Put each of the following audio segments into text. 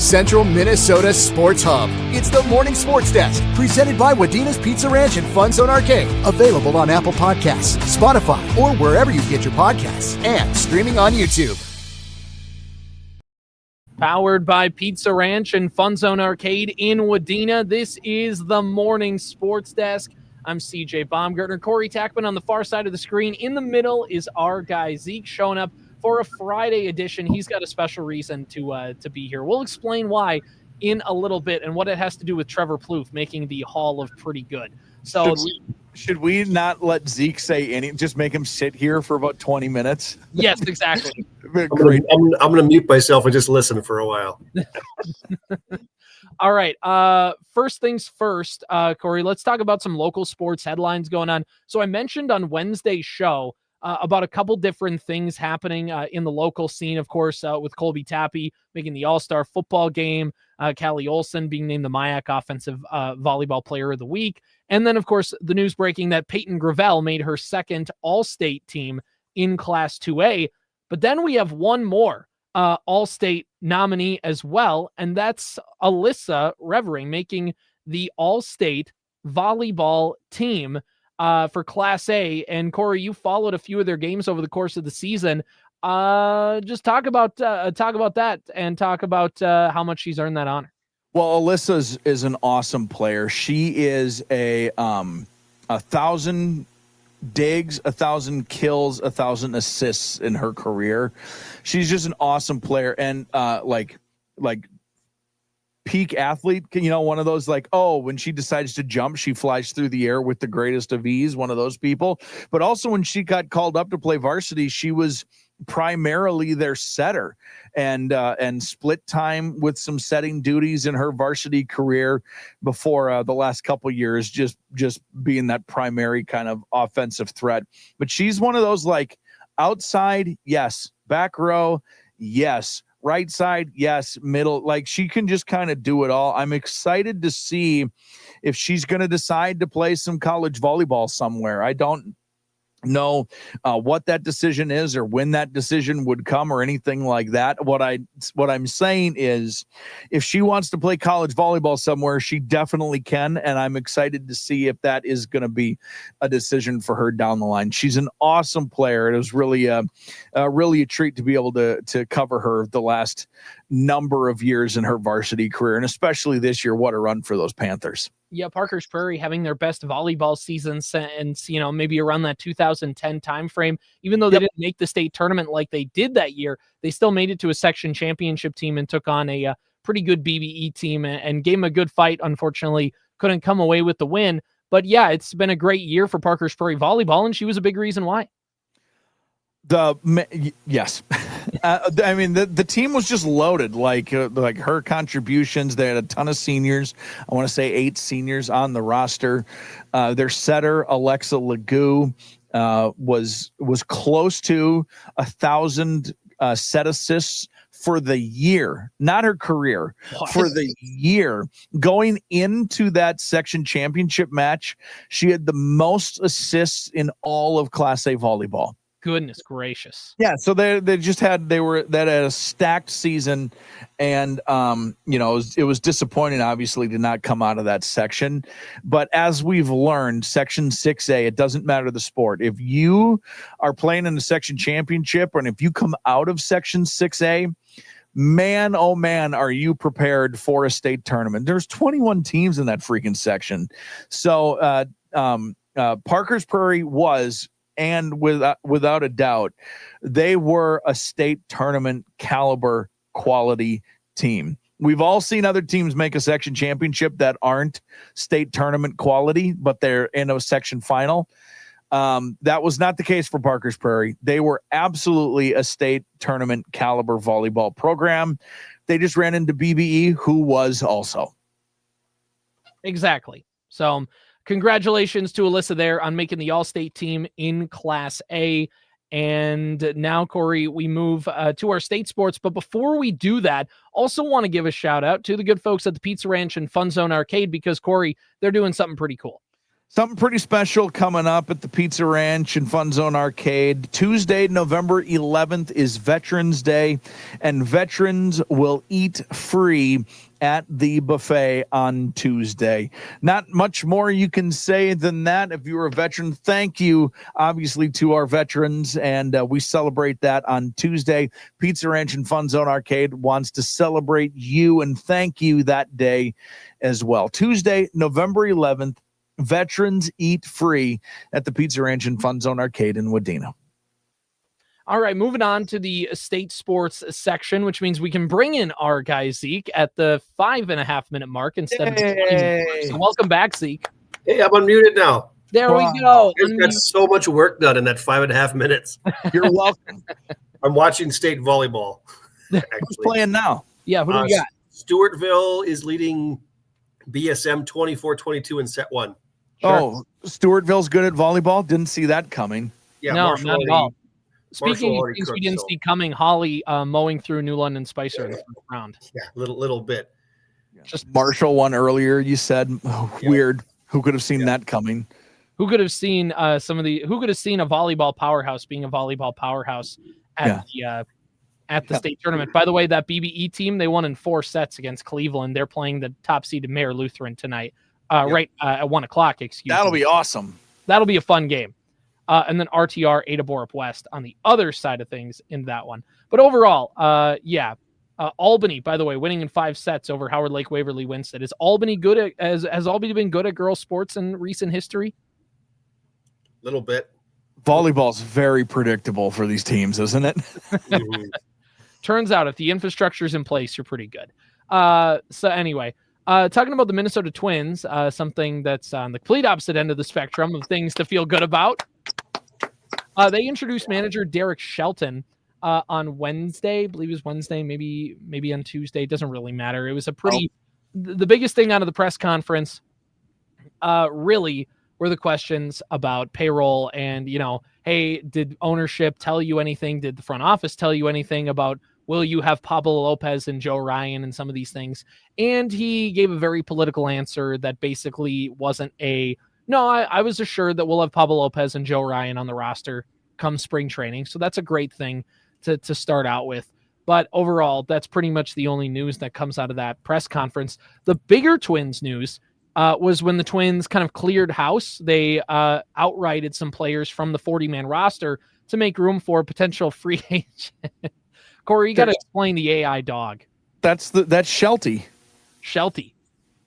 Central Minnesota Sports Hub. It's the Morning Sports Desk, presented by Wadena's Pizza Ranch and FunZone Arcade. Available on Apple Podcasts, Spotify, or wherever you get your podcasts. And streaming on YouTube. Powered by Pizza Ranch and FunZone Arcade in Wadena. This is the Morning Sports Desk. I'm CJ Baumgartner. Corey Tackman on the far side of the screen. In the middle is our guy Zeke, showing up for a Friday edition. He's got a special reason to be here. We'll explain why in a little bit and what it has to do with Trevor Plouffe making the Hall of Pretty Good. So should we not let Zeke say anything? Just make him sit here for about 20 minutes? Yes, exactly. Great. I'm going to mute myself and just listen for a while. All right. First things first, Corey, let's talk about some local sports headlines going on. So I mentioned on Wednesday's show about a couple different things happening in the local scene, of course, with Colby Tappy making the All-Star football game, Callie Olson being named the MIAC Offensive Volleyball Player of the Week. And then, of course, the news breaking that Peyton Gravel made her second All-State team in Class 2A. But then we have one more All-State nominee as well, and that's Alyssa Revering making the All-State volleyball team for Class A. And Corey, you followed a few of their games over the course of the season. Just talk about that and talk about how much she's earned that honor. Well, Alyssa is an awesome player. She is a 1,000 digs, 1,000 kills, 1,000 assists in her career. She's just an awesome player and like peak athlete. You know, one of those like, oh, when she decides to jump, she flies through the air with the greatest of ease. One of those people. But also when she got called up to play varsity, she was primarily their setter and split time with some setting duties in her varsity career before the last couple of years, just being that primary kind of offensive threat. But she's one of those like outside, yes, back row, yes, right side, yes, middle, like she can just kind of do it all. I'm excited to see if she's going to decide to play some college volleyball somewhere. I don't know what that decision is or when that decision would come or anything like that. What I'm saying is if she wants to play college volleyball somewhere, she definitely can, and I'm excited to see if that is going to be a decision for her down the line. She's an awesome player. It was really a treat to be able to cover her the last number of years in her varsity career, and especially this year. What a run for those Panthers. Yeah, Parkers Prairie having their best volleyball season since, maybe around that 2010 timeframe. Even though they didn't make the state tournament like they did that year, they still made it to a section championship team and took on a pretty good BBE team and gave them a good fight. Unfortunately, couldn't come away with the win. But yeah, it's been a great year for Parkers Prairie volleyball, and she was a big reason why. Yes. I mean, the team was just loaded, like her contributions. They had a ton of seniors. I want to say 8 seniors on the roster. Their setter, Alexa Legou, was close to 1,000 set assists for the year, not her career, for the year. Going into that section championship match, she had the most assists in all of Class A volleyball. Goodness gracious. Yeah, so they had a stacked season, and it was disappointing obviously to not come out of that section. But as we've learned, section 6A, it doesn't matter the sport. If you are playing in the section championship, and if you come out of section 6A, man, oh man, are you prepared for a state tournament. There's 21 teams in that freaking section. So Parkers Prairie was, and without a doubt, they were a state tournament caliber quality team. We've all seen other teams make a section championship that aren't state tournament quality, but they're in a section final. That was not the case for Parkers Prairie. They were absolutely a state tournament caliber volleyball program. They just ran into BBE, who was also. Exactly. So congratulations to Alyssa there on making the All-State team in Class A. And now, Corey, we move to our state sports. But before we do that, also want to give a shout out to the good folks at the Pizza Ranch and FunZone Arcade because, Corey, they're doing something pretty cool. Something pretty special coming up at the Pizza Ranch and FunZone Arcade. Tuesday, November 11th is Veterans Day, and veterans will eat free at the buffet on Tuesday. Not much more you can say than that. If you're a veteran, thank you, obviously, to our veterans, and we celebrate that on Tuesday. Pizza Ranch and FunZone Arcade wants to celebrate you and thank you that day as well. Tuesday, November 11th, veterans eat free at the Pizza Ranch and FunZone Arcade in Wadena. All right, moving on to the state sports section, which means we can bring in our guy Zeke at the 5.5 minute mark instead of 20 minutes. So welcome back, Zeke. Hey, I'm unmuted now. There we go. I got so much work done in that 5.5 minutes. You're welcome. I'm watching state volleyball. Who's playing now? Yeah, who do we got? Stewartville is leading BSM 24-22 in set 1. Sure. Oh, Stewartville's good at volleyball. Didn't see that coming. Yeah, no, Marshall not at all. Speaking of already things we cooked, didn't see coming, Holly mowing through New London Spicer in the first round. Yeah, little bit. Just Marshall won earlier. You said weird. Who could have seen that coming? Who could have seen who could have seen a volleyball powerhouse being a volleyball powerhouse at the state tournament? By the way, that BBE team, they won in 4 sets against Cleveland. They're playing the top seeded Mayor Lutheran tonight. Right at 1:00. Excuse me. That'll be awesome. That'll be a fun game. And then RTR Ada Borup West on the other side of things in that one. But overall, Albany, by the way, winning in 5 sets over Howard Lake Waverly Winston. Is Albany good at has Albany been good at girls sports in recent history? Little bit. Volleyball's very predictable for these teams, isn't it? Mm-hmm. Turns out if the infrastructure's in place, you're pretty good. So anyway, talking about the Minnesota Twins, something that's on the complete opposite end of the spectrum of things to feel good about. They introduced manager Derek Shelton on Wednesday. I believe it was Wednesday, maybe on Tuesday. It doesn't really matter. It was the biggest thing out of the press conference really were the questions about payroll and, hey, did ownership tell you anything? Did the front office tell you anything about will you have Pablo Lopez and Joe Ryan and some of these things? And he gave a very political answer that basically wasn't I was assured that we'll have Pablo Lopez and Joe Ryan on the roster come spring training. So that's a great thing to start out with. But overall, that's pretty much the only news that comes out of that press conference. The bigger Twins news was when the Twins kind of cleared house. They outrighted some players from the 40-man roster to make room for a potential free agent. Corey, you got to explain the AI dog. That's Shelty. Shelty.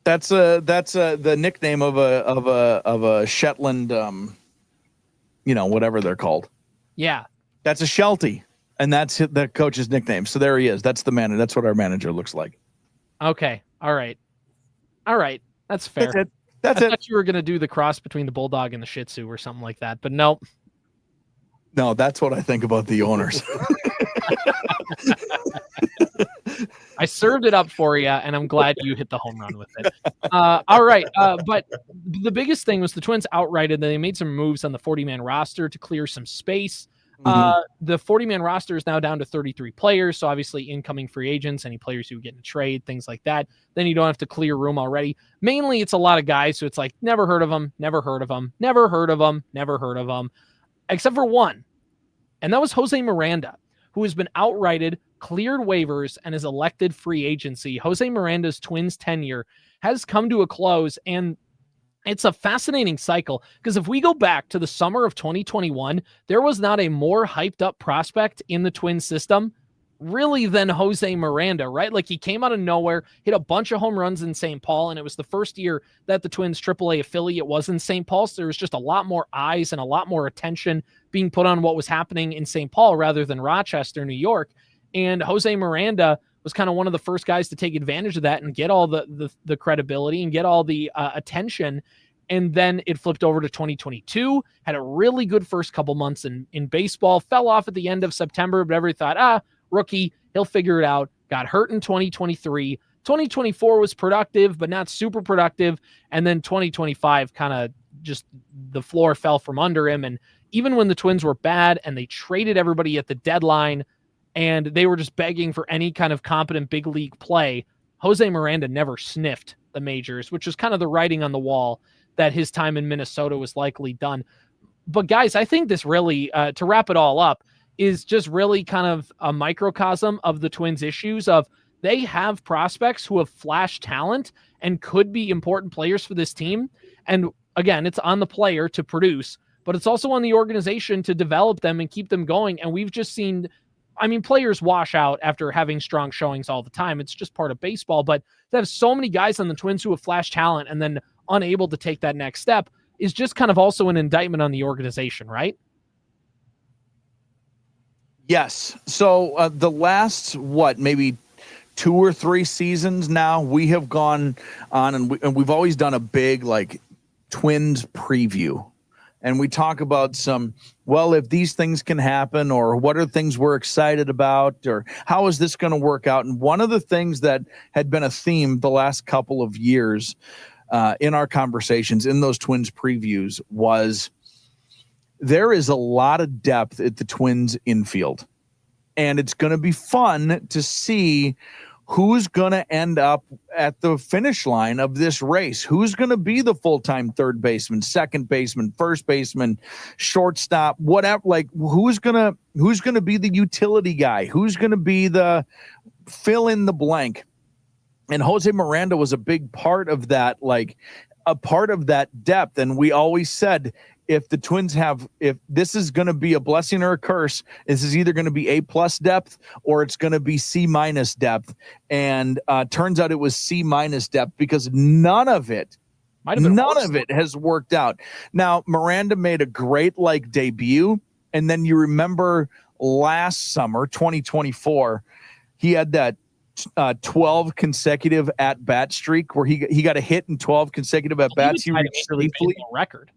That's the nickname of a Shetland, whatever they're called. Yeah, that's a Shelty, and that's the coach's nickname. So there he is. That's the manager. That's what our manager looks like. Okay. All right. That's fair. That's I it. thought you were gonna do the cross between the Bulldog and the Shih Tzu or something like that, but no. No, that's what I think about the owners. I served it up for you, and I'm glad you hit the home run with it. All right. But the biggest thing was the Twins outrighted. They made some moves on the 40-man roster to clear some space. The 40-man roster is now down to 33 players. So obviously incoming free agents, any players who get in a trade, things like that. Then you don't have to clear room already. Mainly it's a lot of guys. So it's like, never heard of them, never heard of them, never heard of them, never heard of them, except for one. And that was Jose Miranda, who has been outrighted, cleared waivers, and is elected free agency. Jose Miranda's Twins tenure has come to a close, and it's a fascinating cycle because if we go back to the summer of 2021, there was not a more hyped up prospect in the Twins system really than Jose Miranda, right? Like he came out of nowhere, hit a bunch of home runs in St. Paul, and it was the first year that the Twins AAA affiliate was in St. Paul. So there was just a lot more eyes and a lot more attention being put on what was happening in St. Paul rather than Rochester, New York. And Jose Miranda was kind of one of the first guys to take advantage of that and get all the credibility and get all the attention. And then it flipped over to 2022, had a really good first couple months in baseball, fell off at the end of September, but everybody thought, rookie, he'll figure it out. Got hurt in 2023. 2024 was productive, but not super productive. And then 2025 kind of just the floor fell from under him. And even when the Twins were bad and they traded everybody at the deadline and they were just begging for any kind of competent big league play, Jose Miranda never sniffed the majors, which was kind of the writing on the wall that his time in Minnesota was likely done. But guys, I think this really, to wrap it all up, is just really kind of a microcosm of the Twins' issues of they have prospects who have flash talent and could be important players for this team. And again, it's on the player to produce, but it's also on the organization to develop them and keep them going. And we've just seen, players wash out after having strong showings all the time. It's just part of baseball, but to have so many guys on the Twins who have flash talent and then unable to take that next step is just kind of also an indictment on the organization, right? Yes. So the last, maybe 2 or 3 seasons now, we have gone on and we've always done a big Twins preview. And we talk about if these things can happen, or what are things we're excited about, or how is this going to work out? And one of the things that had been a theme the last couple of years in our conversations in those Twins previews was there is a lot of depth at the Twins infield. And it's going to be fun to see who's going to end up at the finish line of this race. Who's going to be the full-time third baseman, second baseman, first baseman, shortstop, whatever. Who's going to be the utility guy? Who's going to be the fill in the blank? And Jose Miranda was a big part of that, a part of that depth. And we always said, if the Twins if this is going to be a blessing or a curse, this is either going to be A+ depth or it's going to be C- depth. And turns out it was C- depth, because none of it has worked out. Now, Miranda made a great debut. And then you remember last summer, 2024, he had that 12 consecutive at-bat streak where he got a hit in 12 consecutive at-bats. He reached record.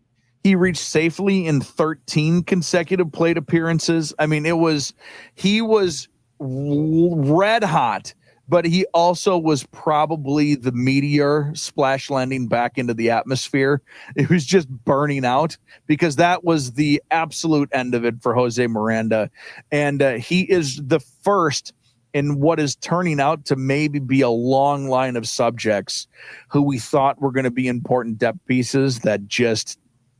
He reached safely in 13 consecutive plate appearances. He was red hot, but he also was probably the meteor splash landing back into the atmosphere. It was just burning out, because that was the absolute end of it for Jose Miranda. And he is the first in what is turning out to maybe be a long line of subjects who we thought were going to be important depth pieces that just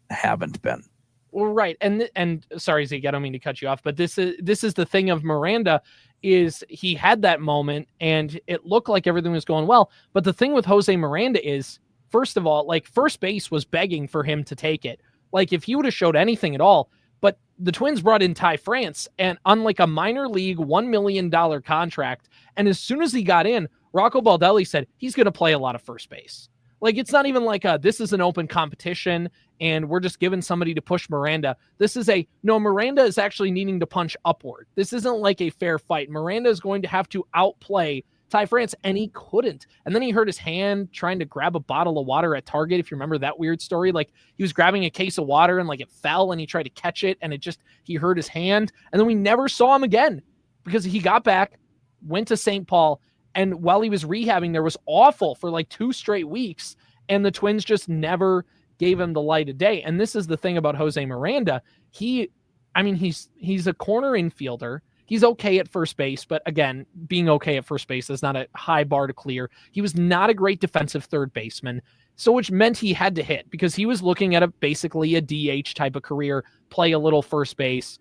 haven't been. Well, right. And sorry, Zeke, I don't mean to cut you off, but this is the thing of Miranda, is he had that moment and it looked like everything was going well. But the thing with Jose Miranda is, first of all, first base was begging for him to take it. If he would have showed anything at all, but the Twins brought in Ty France, and on a minor league $1 million contract. And as soon as he got in, Rocco Baldelli said he's going to play a lot of first base. It's not even this is an open competition and we're just giving somebody to push Miranda. This is Miranda is actually needing to punch upward. This isn't a fair fight. Miranda is going to have to outplay Ty France, and he couldn't. And then he hurt his hand trying to grab a bottle of water at Target. If you remember that weird story, he was grabbing a case of water and it fell and he tried to catch it and he hurt his hand. And then we never saw him again, because he got back, went to St. Paul, and while he was rehabbing, there was awful for 2 straight weeks, and the Twins just never gave him the light of day. And this is the thing about Jose Miranda. He's a corner infielder. He's okay at first base, but again, being okay at first base is not a high bar to clear. He was not a great defensive third baseman, so which meant he had to hit, because he was looking at basically a DH type of career, play a little first base,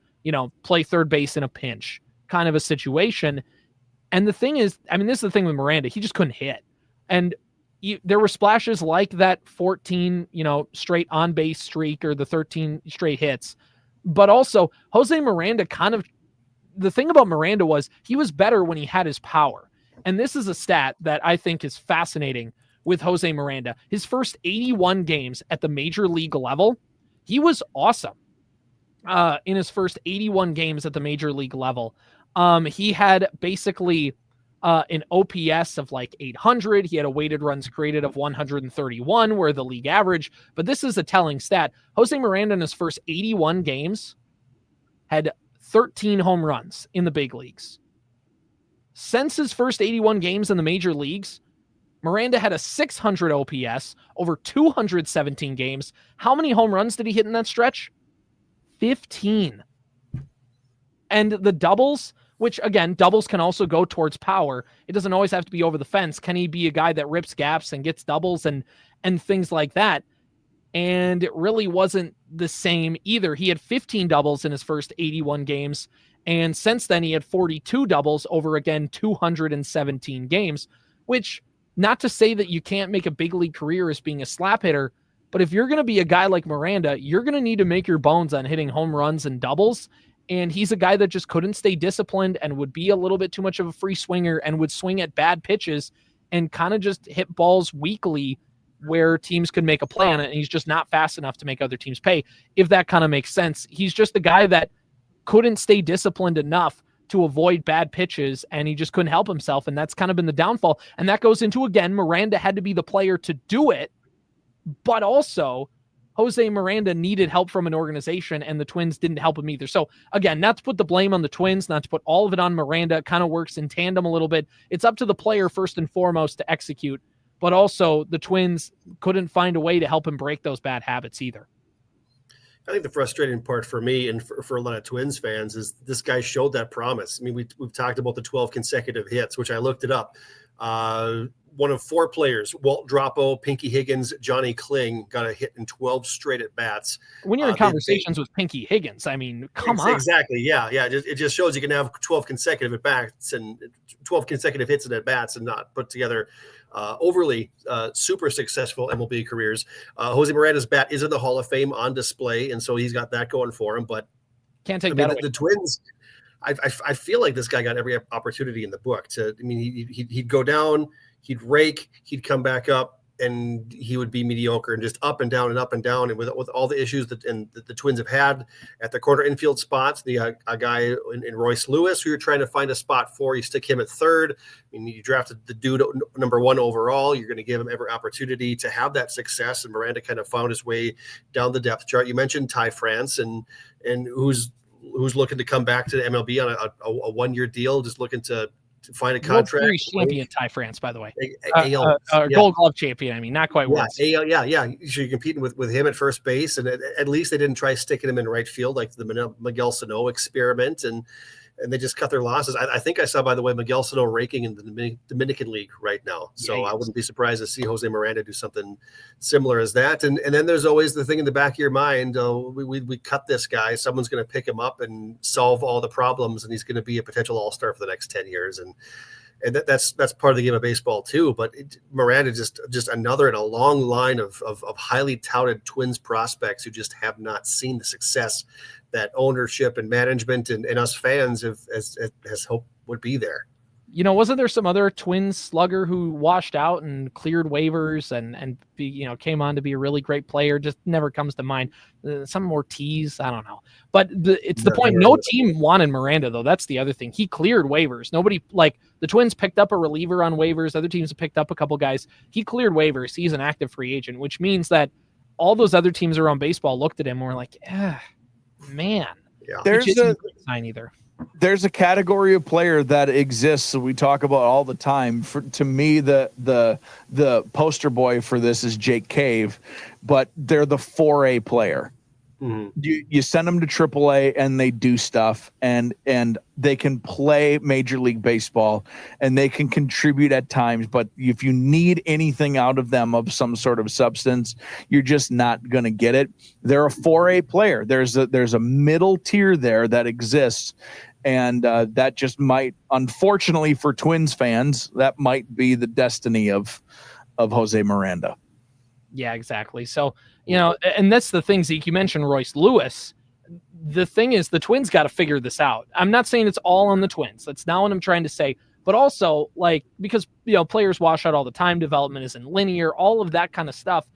play third base in a pinch kind of a situation. And the thing is, this is the thing with Miranda, he just couldn't hit. And there were splashes like that 14, straight on base streak, or the 13 straight hits. But also Jose Miranda the thing about Miranda was he was better when he had his power. And this is a stat that I think is fascinating with Jose Miranda. His first 81 games at the major league level, he was awesome. In his first 81 games at the major league level, he had basically an OPS of 800. He had a weighted runs created of 131, where the league average. But this is a telling stat. Jose Miranda in his first 81 games had 13 home runs in the big leagues. Since his first 81 games in the major leagues, Miranda had a 600 OPS over 217 games. How many home runs did he hit in that stretch? 15. And the doubles, which again, doubles can also go towards power. It doesn't always have to be over the fence. Can he be a guy that rips gaps and gets doubles and things like that? and it really wasn't the same either. He had 15 doubles in his first 81 games, and since then he had 42 doubles over, again, 217 games, which, not to say that you can't make a big league career as being a slap hitter, but if you're going to be a guy like Miranda, you're going to need to make your bones on hitting home runs and doubles. And he's a guy that just couldn't stay disciplined and would be a little bit too much of a free swinger and would swing at bad pitches and kind of just hit balls weakly where teams could make a play on it. And he's just not fast enough to make other teams pay, if that kind of makes sense. He's just the guy that couldn't stay disciplined enough to avoid bad pitches, and he just couldn't help himself. And that's kind of been the downfall. And that goes into, again, Miranda had to be the player to do it, but also Jose Miranda needed help from an organization, and the Twins didn't help him either. So again, not to put the blame on the Twins, not to put all of it on Miranda. It kind of works in tandem a little bit. It's up to the player first and foremost to execute, but also the Twins couldn't find a way to help him break those bad habits either. I think the frustrating part for me and for a lot of Twins fans is this guy showed that promise. I mean, we've talked about the 12 consecutive hits, which I looked it up. One of 4 players, Walt Dropo, Pinky Higgins, Johnny Kling, got a hit in 12 straight at bats. When you're in conversations with Pinky Higgins, I mean, come on. Exactly. Yeah. It just shows you can have 12 consecutive at bats and 12 consecutive hits and at bats and not put together overly super successful MLB careers. Jose Miranda's bat is in the Hall of Fame on display, and so he's got that going for him. But can't take that away. The Twins, I feel like this guy got every opportunity in the book to. I mean, he'd go down, he'd rake, he'd come back up, and he would be mediocre and just up and down and up and down. And with all the issues that the Twins have had at the corner infield spots, a guy in Royce Lewis who you're trying to find a spot for, you stick him at third. I mean, you drafted the dude number 1 overall. You're going to give him every opportunity to have that success. And Miranda kind of found his way down the depth chart. You mentioned Ty France and who's looking to come back to the MLB on a 1-year deal, just looking to find a contract. World Series champion Ty France, by the way. Yeah. Gold Glove champion. I mean, not quite once. Yeah. So you're competing with him at first base, and at least they didn't try sticking him in right field like the Miguel Sano experiment, and they just cut their losses. I think I saw, by the way, Miguel Sano raking in the Dominican League right now. So I wouldn't be surprised to see Jose Miranda do something similar as that. And then there's always the thing in the back of your mind, we cut this guy. Someone's going to pick him up and solve all the problems, and he's going to be a potential all-star for the next 10 years. And that's part of the game of baseball too. But Miranda just another in a long line of highly touted Twins prospects who just have not seen the success that ownership and management and us fans has hoped would be there. You know, wasn't there some other Twins slugger who washed out and cleared waivers and came on to be a really great player? Just never comes to mind. Some Ortiz, I don't know. But it's the point. No team wanted Miranda, though. That's the other thing. He cleared waivers. Nobody, like the Twins picked up a reliever on waivers. Other teams have picked up a couple guys. He cleared waivers. He's an active free agent, which means that all those other teams around baseball looked at him and were like, man, There's a category of player that exists that we talk about all the time. To me, the poster boy for this is Jake Cave, but they're the 4A player. Mm-hmm. You send them to AAA and they do stuff, and they can play Major League Baseball and they can contribute at times. But if you need anything out of them of some sort of substance, you're just not going to get it. They're a 4A player. There's a middle tier there that exists. And that just might, unfortunately for Twins fans, that might be the destiny of Jose Miranda. Yeah, exactly. So, and that's the thing, Zeke, you mentioned Royce Lewis. The thing is, the Twins got to figure this out. I'm not saying it's all on the Twins. That's not what I'm trying to say. But also, because, players wash out all the time, development isn't linear, all of that kind of stuff.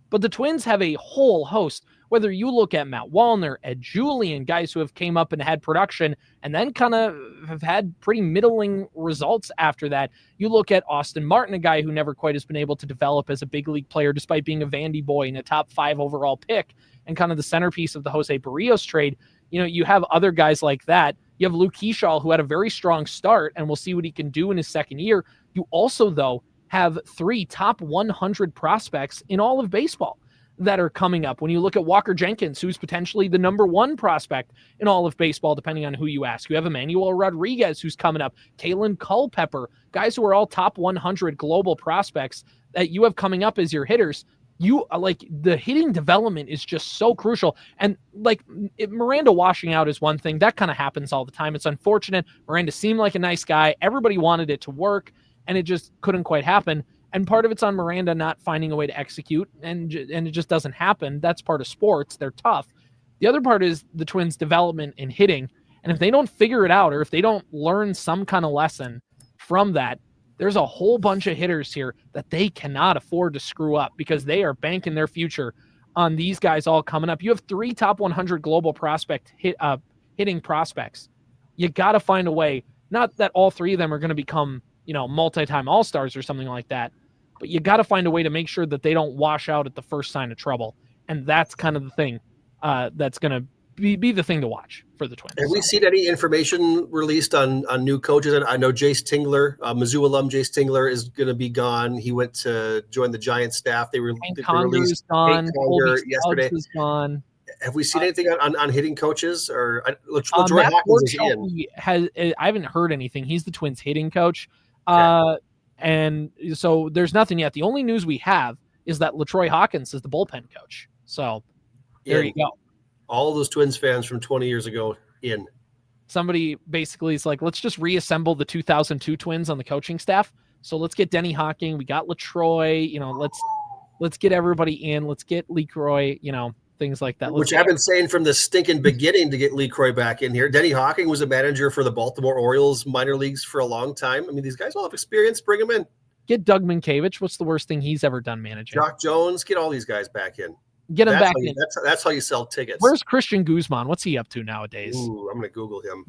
But the Twins have a whole host, whether you look at Matt Wallner, Ed Julian, guys who have came up and had production and then kind of have had pretty middling results after that. You look at Austin Martin, a guy who never quite has been able to develop as a big league player, despite being a Vandy boy and a top 5 overall pick and kind of the centerpiece of the Jose Barrios trade. You have other guys like that. You have Luke Keyshaw, who had a very strong start, and we'll see what he can do in his second year. You also, though, have 3 top 100 prospects in all of baseball that are coming up. When you look at Walker Jenkins, who's potentially the number 1 prospect in all of baseball, depending on who you ask. You have Emmanuel Rodriguez, who's coming up, Kalen Culpepper, guys who are all top 100 global prospects that you have coming up as your hitters. like the hitting development is just so crucial. And like Miranda washing out is one thing that kind of happens all the time. It's unfortunate. Miranda seemed like a nice guy. Everybody wanted it to work and it just couldn't quite happen. And part of it's on Miranda not finding a way to execute and it just doesn't happen. That's part of sports. They're tough. The other part is the Twins' development in hitting. And if they don't figure it out or if they don't learn some kind of lesson from that, there's a whole bunch of hitters here that they cannot afford to screw up because they are banking their future on these guys all coming up. You have 3 top 100 global hitting prospects. You got to find a way, not that all 3 of them are going to become, multi-time all-stars or something like that, but you got to find a way to make sure that they don't wash out at the first sign of trouble. And that's kind of the thing that's going to be the thing to watch for the Twins. Have we seen any information released on new coaches? And I know Jace Tingler, Mizzou alum Jace Tingler, is going to be gone. He went to join the Giants staff. They released gone. yesterday. Is gone. Have we seen anything on hitting coaches or LaTroy Hawkins is in? I haven't heard anything. He's the Twins hitting coach. Okay. And so there's nothing yet. The only news we have is that LaTroy Hawkins is the bullpen coach. So there you go. All those Twins fans from 20 years ago in. Somebody basically is like, let's just reassemble the 2002 Twins on the coaching staff. So let's get Denny Hawking. We got LaTroy, let's get everybody in. Let's get LeCroy, things like that. Which I've been saying from the stinking beginning to get LeCroy back in here. Denny Hawking was a manager for the Baltimore Orioles minor leagues for a long time. I mean, these guys all have experience. Bring them in. Get Doug Minkiewicz. What's the worst thing he's ever done managing? Jock Jones. Get all these guys back in. Get him back in. That's how you sell tickets. Where's Christian Guzman? What's he up to nowadays? Ooh, I'm going to Google him.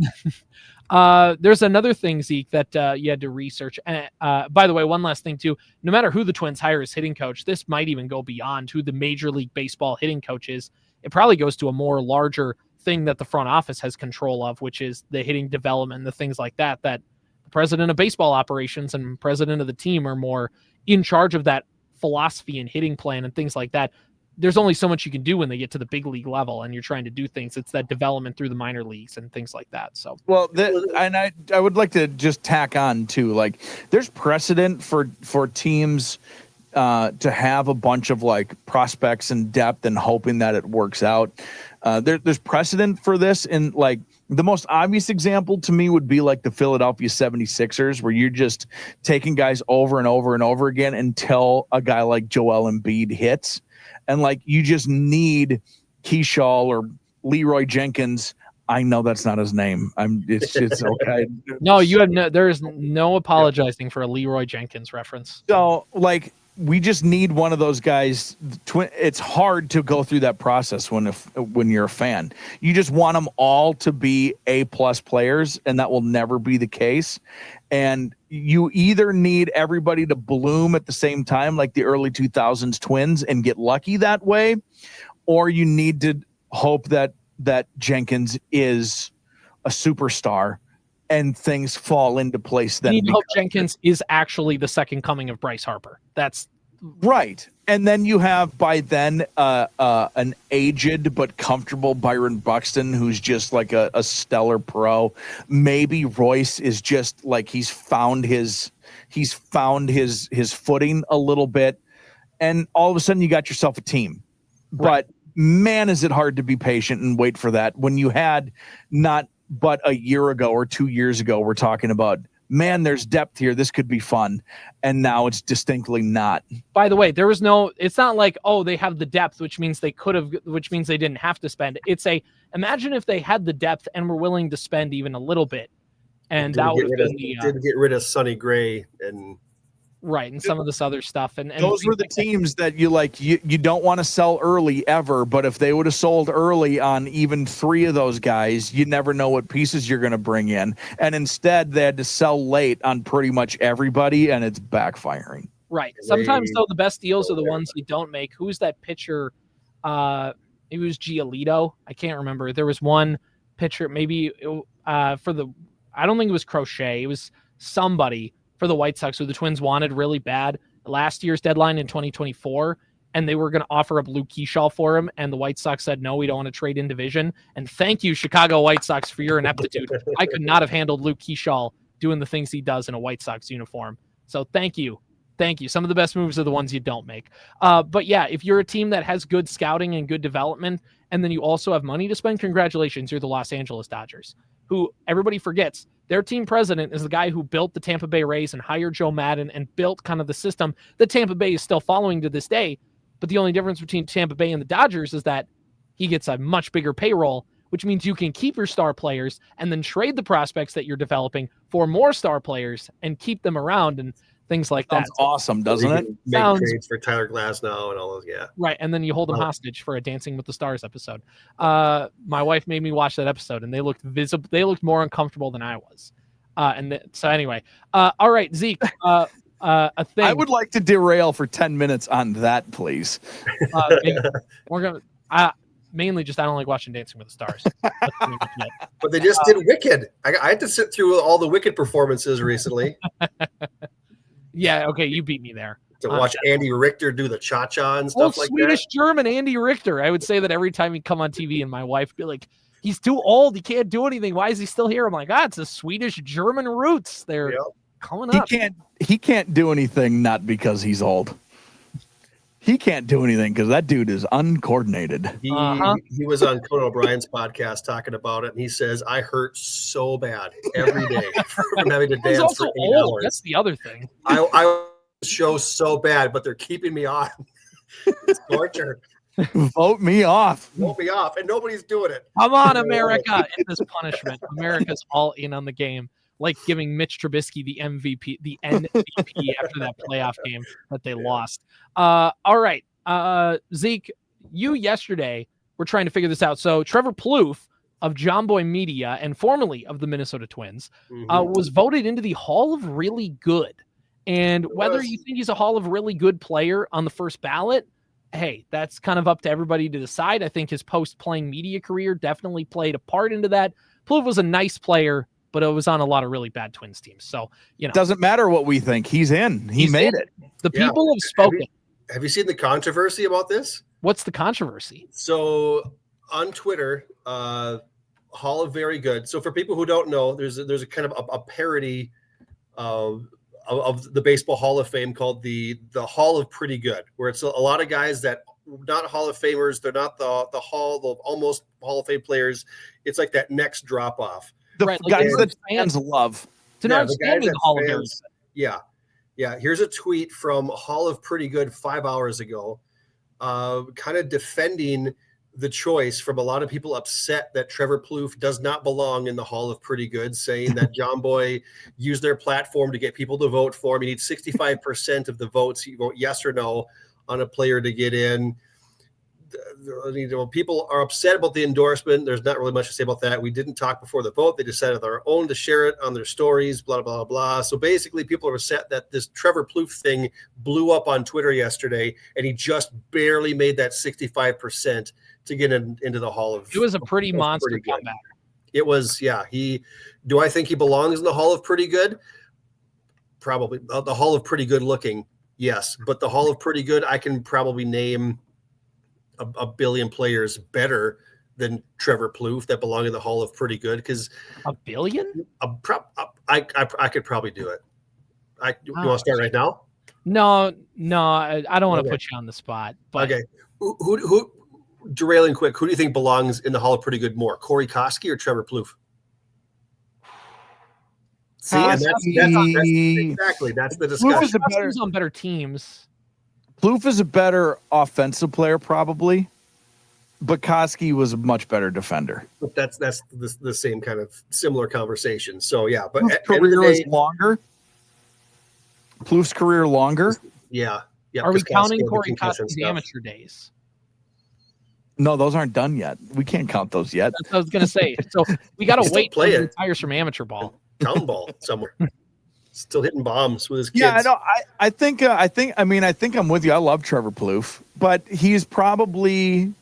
There's another thing, Zeke, that you had to research. By the way, one last thing, too. No matter who the Twins hire as hitting coach, this might even go beyond who the Major League Baseball hitting coach is. It probably goes to a more larger thing that the front office has control of, which is the hitting development, the things like that the president of baseball operations and president of the team are more in charge of that philosophy and hitting plan and things like that. There's only so much you can do when they get to the big league level and you're trying to do things. It's that development through the minor leagues and things like that. So, well, and I would like to just tack on too, like there's precedent for teams to have a bunch of like prospects and depth and hoping that it works out. There's precedent for this. And like the most obvious example to me would be like the Philadelphia 76ers, where you're just taking guys over and over and over again until a guy like Joel Embiid hits. And like, you just need Keyshaw or Leroy Jenkins. I know that's not his name. It's okay. No, there is no apologizing for a Leroy Jenkins reference. So like, we just need one of those guys. It's hard to go through that process when you're a fan. You just want them all to be A+ players, and that will never be the case. And you either need everybody to bloom at the same time, like the early 2000s Twins, and get lucky that way, or you need to hope that Jenkins is a superstar and things fall into place. Then hope Jenkins is actually the second coming of Bryce Harper. That's right. And then you have by then an aged but comfortable Byron Buxton, who's just like a stellar pro. Maybe Royce is just like he's found his footing a little bit, and all of a sudden you got yourself a team. Right. But man, is it hard to be patient and wait for that when you had not but a year ago or 2 years ago we're talking about, man, there's depth here, this could be fun, and now it's distinctly not. By the way, it's not like, oh, they have the depth, which means they didn't have to spend. Imagine if they had the depth and were willing to spend even a little bit, and that would have been didn't get rid of Sonny Gray and right, and some of this other stuff. And those were the teams that you don't want to sell early ever, but if they would have sold early on even 3 of those guys, you never know what pieces you're going to bring in. And instead, they had to sell late on pretty much everybody, and it's backfiring. Right. Sometimes, though, the best deals are the ones you don't make. Who's that pitcher? It was Giolito. I can't remember. There was one pitcher, maybe I don't think it was Crochet. It was somebody for the White Sox who the Twins wanted really bad last year's deadline in 2024, and they were going to offer up Luke Keyshaw for him, and the White Sox said, no, we don't want to trade in division. And thank you, Chicago White Sox, for your ineptitude. I could not have handled Luke Keyshaw doing the things he does in a White Sox uniform. So thank you Thank you. Some of the best moves are the ones you don't make. But yeah, if you're a team that has good scouting and good development, and then you also have money to spend, congratulations, you're the Los Angeles Dodgers, who everybody forgets. Their team president is the guy who built the Tampa Bay Rays and hired Joe Madden and built kind of the system that Tampa Bay is still following to this day. But the only difference between Tampa Bay and the Dodgers is that he gets a much bigger payroll, which means you can keep your star players and then trade the prospects that you're developing for more star players and keep them around and things like that. Sounds awesome, doesn't it? Make trades for Tyler Glass now and all those, yeah. Right, and then you hold them hostage for a Dancing with the Stars episode. My wife made me watch that episode, and they looked visible. They looked more uncomfortable than I was. So anyway, all right, Zeke. A thing I would like to derail for 10 minutes on that, please. We're gonna mainly just I don't like watching Dancing with the Stars. But they just did Wicked. I had to sit through all the Wicked performances recently. Yeah, okay, you beat me there. To watch Andy Richter do the cha-cha and stuff like Swedish that. German Andy Richter. I would say that every time he'd come on TV, and my wife would be like, he's too old. He can't do anything. Why is he still here? I'm like, it's the Swedish German roots. They're coming up. He can't do anything not because he's old. He can't do anything because that dude is uncoordinated. He was on Conan O'Brien's podcast talking about it, and he says, I hurt so bad every day from having to dance also for 8 old. hours. That's the other thing. I show so bad, but they're keeping me on. It's torture. Vote me off. Vote me off, and nobody's doing it. Come on, America. In this punishment, America's all in on the game. Like giving Mitch Trubisky the MVP after that playoff game that they lost. All right. Zeke, you yesterday were trying to figure this out. So Trevor Plouffe of John Boy Media and formerly of the Minnesota Twins was voted into the Hall of Really Good. And whether you think he's a Hall of Really Good player on the first ballot, hey, that's kind of up to everybody to decide. I think his post-playing media career definitely played a part into that. Plouffe was a nice player, but it was on a lot of really bad Twins teams. So, doesn't matter what we think. He's in. He made it. The people have spoken. Have you seen the controversy about this? What's the controversy? So on Twitter, Hall of Very Good. So for people who don't know, there's a kind of a parody of the Baseball Hall of Fame called the Hall of Pretty Good, where it's a lot of guys that not Hall of Famers. They're not the almost Hall of Fame players. It's like that next drop off. The guys that fans love. The guys that Hall of Very Good. Yeah. Here's a tweet from Hall of Pretty Good 5 hours ago, kind of defending the choice from a lot of people upset that Trevor Plouffe does not belong in the Hall of Pretty Good, saying that John Boy used their platform to get people to vote for him. He needs 65% of the votes. You vote yes or no on a player to get in. People are upset about the endorsement. There's not really much to say about that. We didn't talk before the vote. They decided on their own to share it on their stories, blah, blah, blah. So basically people are upset that this Trevor Plouffe thing blew up on Twitter yesterday, and he just barely made that 65% to get into the Hall of. It was a pretty monster comeback. It was, yeah. Do I think he belongs in the Hall of Pretty Good? Probably. The Hall of Pretty Good looking, yes. But the Hall of Pretty Good, I can probably name a billion players better than Trevor Plouffe that belong in the Hall of Pretty Good. Because a billion? I could probably do it. You want to start right now? No, I don't want to put you on the spot. But okay, who derailing quick? Who do you think belongs in the Hall of Pretty Good more, Corey Koski or Trevor Plouffe? See, and that's exactly that's the discussion. Koski's on better teams. Plouffe is a better offensive player, probably, but Koski was a much better defender. But that's the same kind of similar conversation. So yeah, but Plouffe's career is longer. Plouffe's career longer. Yeah. Are we counting Corey Koski's amateur days? No, those aren't done yet. We can't count those yet. That's what I was gonna say. So we got to wait till he retires from amateur ball. Town ball somewhere. Still hitting bombs with his kids. Yeah, I know. I think I'm with you. I love Trevor Plouffe, but he's probably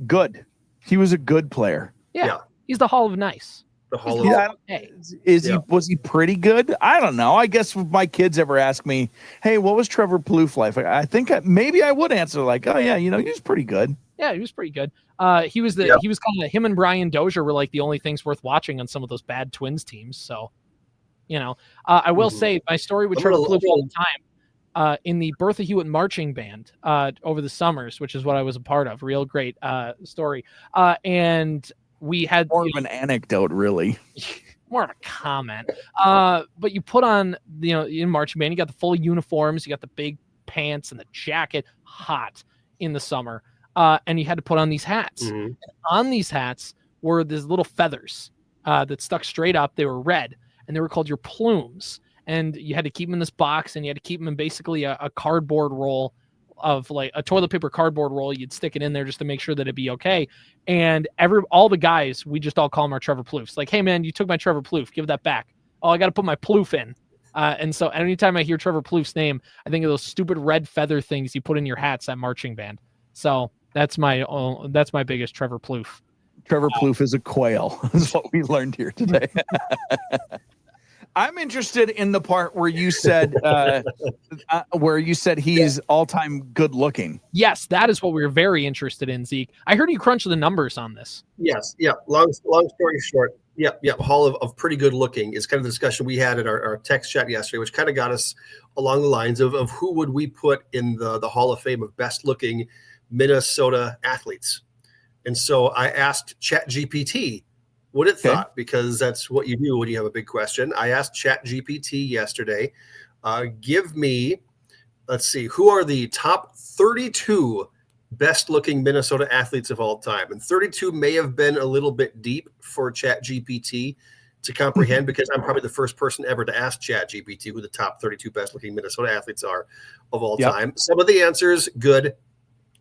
good. He was a good player. Yeah. He's the Hall of Nice. The Hall of Was he pretty good? I don't know. I guess if my kids ever ask me, "Hey, what was Trevor Plouffe like?" I think maybe I would answer like, "Oh yeah, he was pretty good." Yeah, he was pretty good. He was kind of him and Brian Dozier were like the only things worth watching on some of those bad Twins teams. So. I will say my story with Trevor Plouffe all the time. in the Bertha Hewitt marching band over the summers, which is what I was a part of. Real great story. And we had more of an anecdote, really. More of a comment. But you put on, in marching band, you got the full uniforms, you got the big pants and the jacket, hot in the summer. And you had to put on these hats. Mm-hmm. And on these hats were these little feathers that stuck straight up. They were red, and they were called your plumes. And you had to keep them in this box, and you had to keep them in basically a cardboard roll of like a toilet paper cardboard roll. You'd stick it in there just to make sure that it'd be okay. And all the guys, we just all call them our Trevor Plouffe. Like, hey man, you took my Trevor Plouffe, give that back. Oh, I got to put my Plouffe in. And so anytime I hear Trevor Plouffe's name, I think of those stupid red feather things you put in your hats at marching band. So that's my biggest Trevor Plouffe. Trevor Plouffe is a quail. Is what we learned here today. I'm interested in the part where you said he's all-time good looking. Yes, that is what we were very interested in, Zeke. I heard you crunch the numbers on this. Yes. Yeah. Long story short. Yeah. Hall of pretty good looking is kind of the discussion we had in our text chat yesterday, which kind of got us along the lines of who would we put in the Hall of Fame of best looking Minnesota athletes. And so I asked ChatGPT what it thought, because that's what you do when you have a big question. I asked ChatGPT yesterday, give me, let's see, who are the top 32 best looking Minnesota athletes of all time? And 32 may have been a little bit deep for ChatGPT to comprehend, because I'm probably the first person ever to ask ChatGPT who the top 32 best looking Minnesota athletes are of all time. Some of the answers good,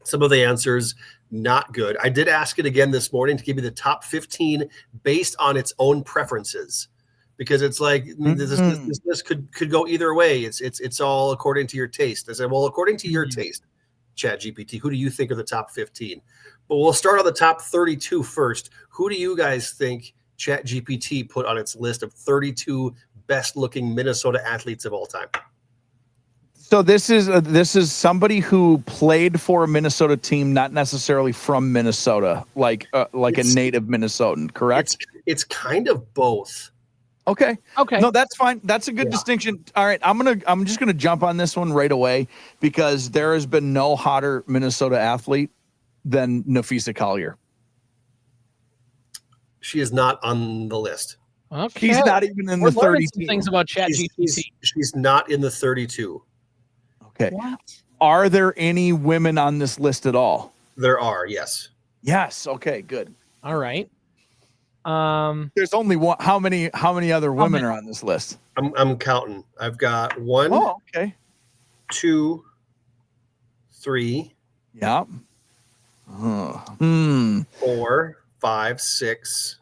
some of the answers not good. I did ask it again this morning to give me the top 15 based on its own preferences, because it's like this could go either way. It's all according to your taste. I said, well, according to your taste, ChatGPT, who do you think are the top 15? But we'll start on the top 32 first. Who do you guys think ChatGPT put on its list of 32 best looking Minnesota athletes of all time? So this is somebody who played for a Minnesota team, not necessarily from Minnesota, like a native Minnesotan, correct? It's kind of both. Okay. No, that's fine. That's a good distinction. All right, I'm just gonna jump on this one right away, because there has been no hotter Minnesota athlete than Nafisa Collier. She is not on the list. Okay. She's not even in the 32. Things about ChatGPT. She's not in the 32. Okay. What? Are there any women on this list at all? There are, yes. Yes. Okay, good. All right. There's only one. How many other women are on this list? I'm counting. I've got 1, 2, 3. Yeah. 4, 5, 6.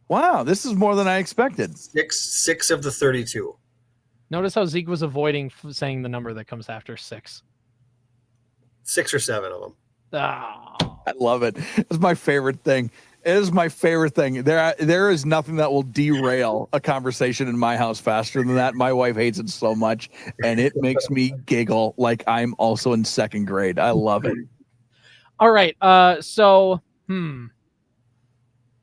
Wow, this is more than I expected. Six of the 32. Notice how Zeke was avoiding saying the number that comes after 6. 6 or 7 of them. Oh. I love it. It's my favorite thing. It is my favorite thing. There is nothing that will derail a conversation in my house faster than that. My wife hates it so much, and it makes me giggle like I'm also in 2nd grade. I love it. All right. So,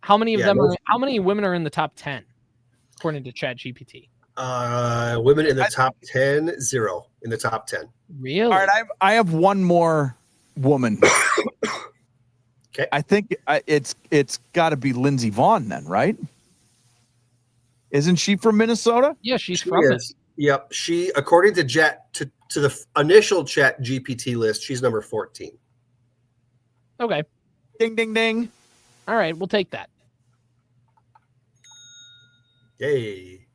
how many of them how many women are in the top 10 according to ChatGPT? Women in the top 10, 0 in the top 10. Really? All right, I have one more woman. Okay. I think it's got to be Lindsey Vaughn then, right? Isn't she from Minnesota? Yeah, she's from it. Yep. She, according to the initial ChatGPT list, she's number 14. Okay. Ding, ding, ding. All right, we'll take that. Yay.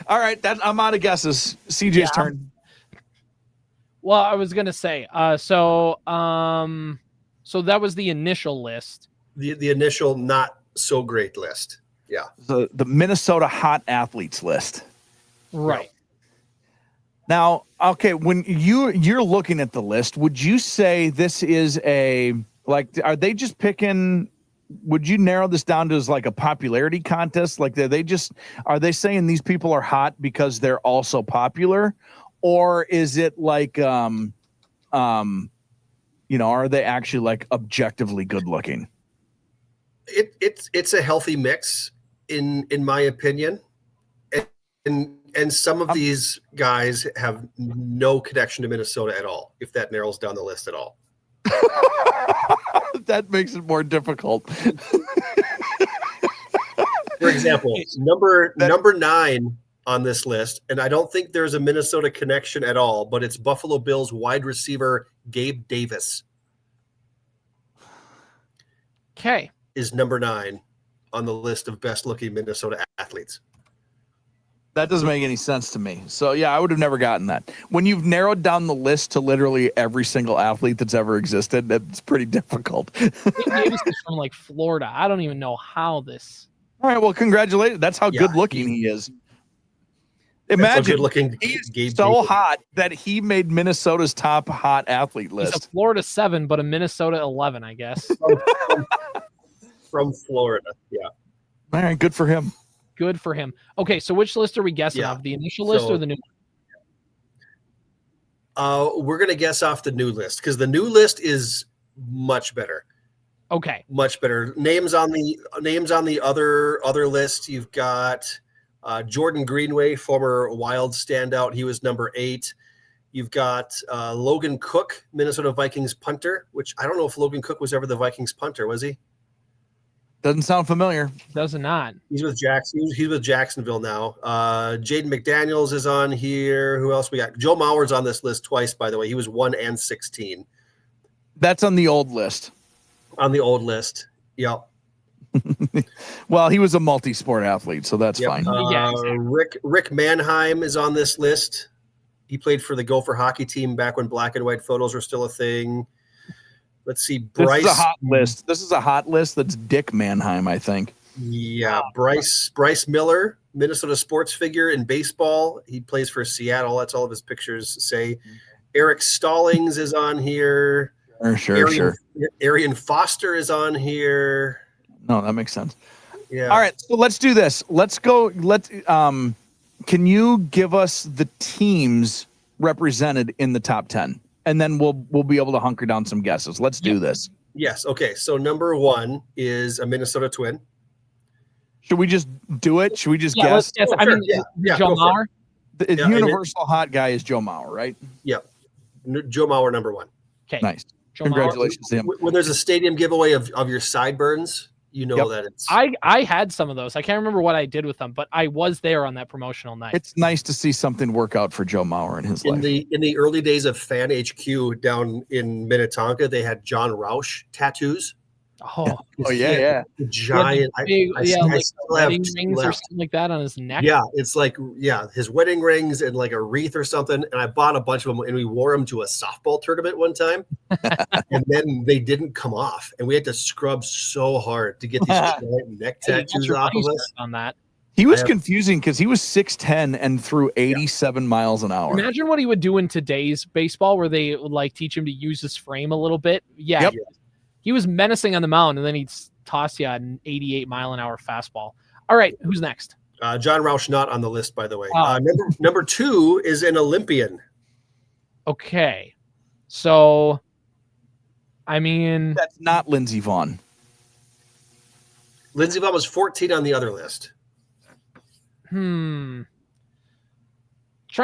All right, I'm out of guesses. CJ's turn. Well, I was gonna say, so that was the initial list. The initial not so great list. Yeah. The Minnesota hot athletes list. Right. Now, okay, when you're looking at the list, would you say this is are they just picking? Would you narrow this down to as like a popularity contest? Like are they saying these people are hot because they're also popular, or is it like are they actually like objectively good looking? It's a healthy mix in my opinion, and And some of these guys have no connection to Minnesota at all, if that narrows down the list at all. That makes it more difficult. For example, number 9 on this list, and I don't think there's a Minnesota connection at all, but it's Buffalo Bills wide receiver Gabe Davis. Okay. Is number 9 on the list of best looking Minnesota athletes. That doesn't make any sense to me. So, yeah, I would have never gotten that. When you've narrowed down the list to literally every single athlete that's ever existed, it's pretty difficult. Davis is from like Florida. I don't even know how this. All right, well, congratulations. That's how good looking he is. Imagine he's so hot that he made Minnesota's top hot athlete list. He's a Florida 7, but a Minnesota 11, I guess. From Florida, yeah. All right, good for him. Good for him. Okay, so which list are we guessing off? The initial list or the new one? We're going to guess off the new list because the new list is much better. Okay. Much better. Names on the other list. You've got Jordan Greenway, former Wild standout. He was number 8. You've got Logan Cook, Minnesota Vikings punter, which I don't know if Logan Cook was ever the Vikings punter, was he? Doesn't sound familiar. Does not. He's with He's with Jacksonville now. Jaden McDaniels is on here. Who else we got? Joe Mauer's on this list twice, by the way. He was 1 and 16. That's on the old list. On the old list. Yep. Well, he was a multi-sport athlete, so that's fine. Rick Mannheim is on this list. He played for the Gopher hockey team back when black and white photos were still a thing. Let's see, Bryce. This is a hot list. This is a hot list. That's Dick Mannheim, I think. Yeah, Bryce Miller, Minnesota sports figure in baseball. He plays for Seattle. That's all of his pictures say. Eric Stallings is on here. Sure. Arian Foster is on here. No, that makes sense. Yeah. All right, so let's do this. Let's go. Can you give us the teams represented in the top 10? And then we'll be able to hunker down some guesses. Let's do this. Yes. Okay. So number 1 is a Minnesota Twin. Should we just do it? Should we just guess? Yes. I mean, Joe Mauer. The universal hot guy is Joe Mauer, right? Yep. Joe Mauer, number 1. Okay. Nice. Joe Congratulations Mauer. to him. When there's a stadium giveaway of your sideburns, you know that it's. I had some of those. I can't remember what I did with them, but I was there on that promotional night. It's nice to see something work out for Joe Mauer in his life. In the early days of Fan HQ down in Minnetonka, they had John Roush tattoos. Oh yeah. Giant. Big, like wedding rings or something like that on his neck. Yeah, it's like his wedding rings and like a wreath or something. And I bought a bunch of them and we wore them to a softball tournament one time. And then they didn't come off, and we had to scrub so hard to get these giant neck tattoos off of us. On that. He was confusing because he was 6'10" and threw 87 miles an hour. Imagine what he would do in today's baseball, where they would like teach him to use his frame a little bit. Yeah. Yep. He was menacing on the mound, and then he'd toss you an 88-mile-an-hour fastball. All right, who's next? John Roush, not on the list, by the way. Number 2 is an Olympian. Okay. So, I mean... That's not Lindsey Vaughn. Lindsey Vaughn was 14 on the other list. Trying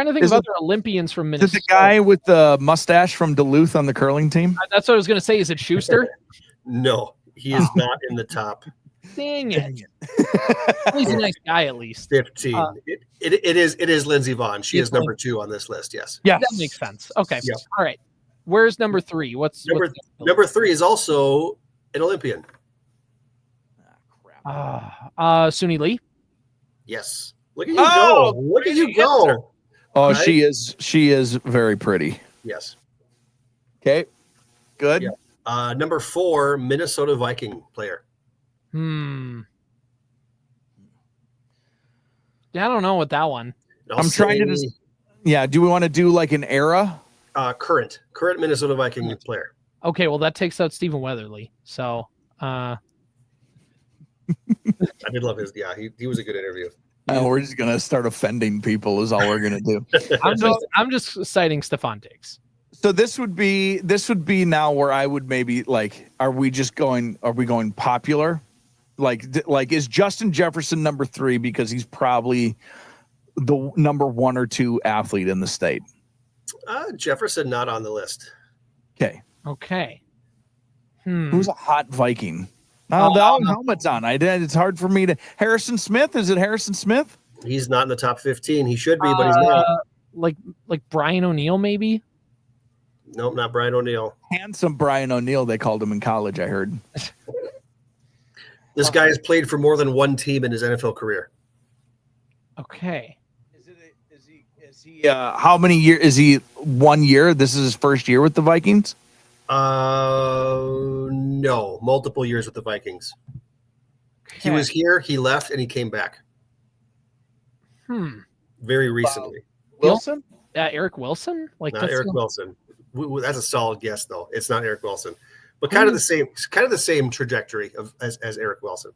to think of other Olympians from Minnesota. Is it the guy with the mustache from Duluth on the curling team? That's what I was going to say. Is it Schuster? No, he is not in the top. Dang it. He's a nice guy, at least. 15. It is Lindsey Vaughn. She is number 2 on this list. Yes. Yeah, that makes sense. Okay. Yep. All right. Where's number 3? Number 3 is also an Olympian. Suni Lee. Yes. Look at you go. Look at you go. Oh, right? She is very pretty. Yes. Okay. Good. Yeah. Number 4, Minnesota Viking player. Yeah, I don't know what that one. I'm trying to just. Yeah. Do we want to do like an era? Current Minnesota Viking player. Okay. Well, that takes out Stephen Weatherly. So. I did love his. Yeah, he was a good interview. We're just gonna start offending people. Is all we're gonna do. I'm just citing Stephon Diggs. So this would be now where I would maybe like. Are we going popular? Like is Justin Jefferson number 3 because he's probably the number 1 or 2 athlete in the state? Jefferson not on the list. Okay. Who's a hot Viking? The helmet's on. It's hard for me to. Harrison Smith? Is it Harrison Smith? He's not in the top 15. He should be, but he's not. Like Brian O'Neill, maybe? Nope, not Brian O'Neill. Handsome Brian O'Neill, they called him in college, I heard. This guy has played for more than one team in his NFL career. Okay. Is he how many years? Is he 1 year? This is his first year with the Vikings? No, multiple years with the Vikings. Okay. He was here, he left, and he came back. Very recently. Wilson? Eric Wilson? Not Eric Wilson. That's a solid guess, though. It's not Eric Wilson, but kind of the same trajectory as Eric Wilson.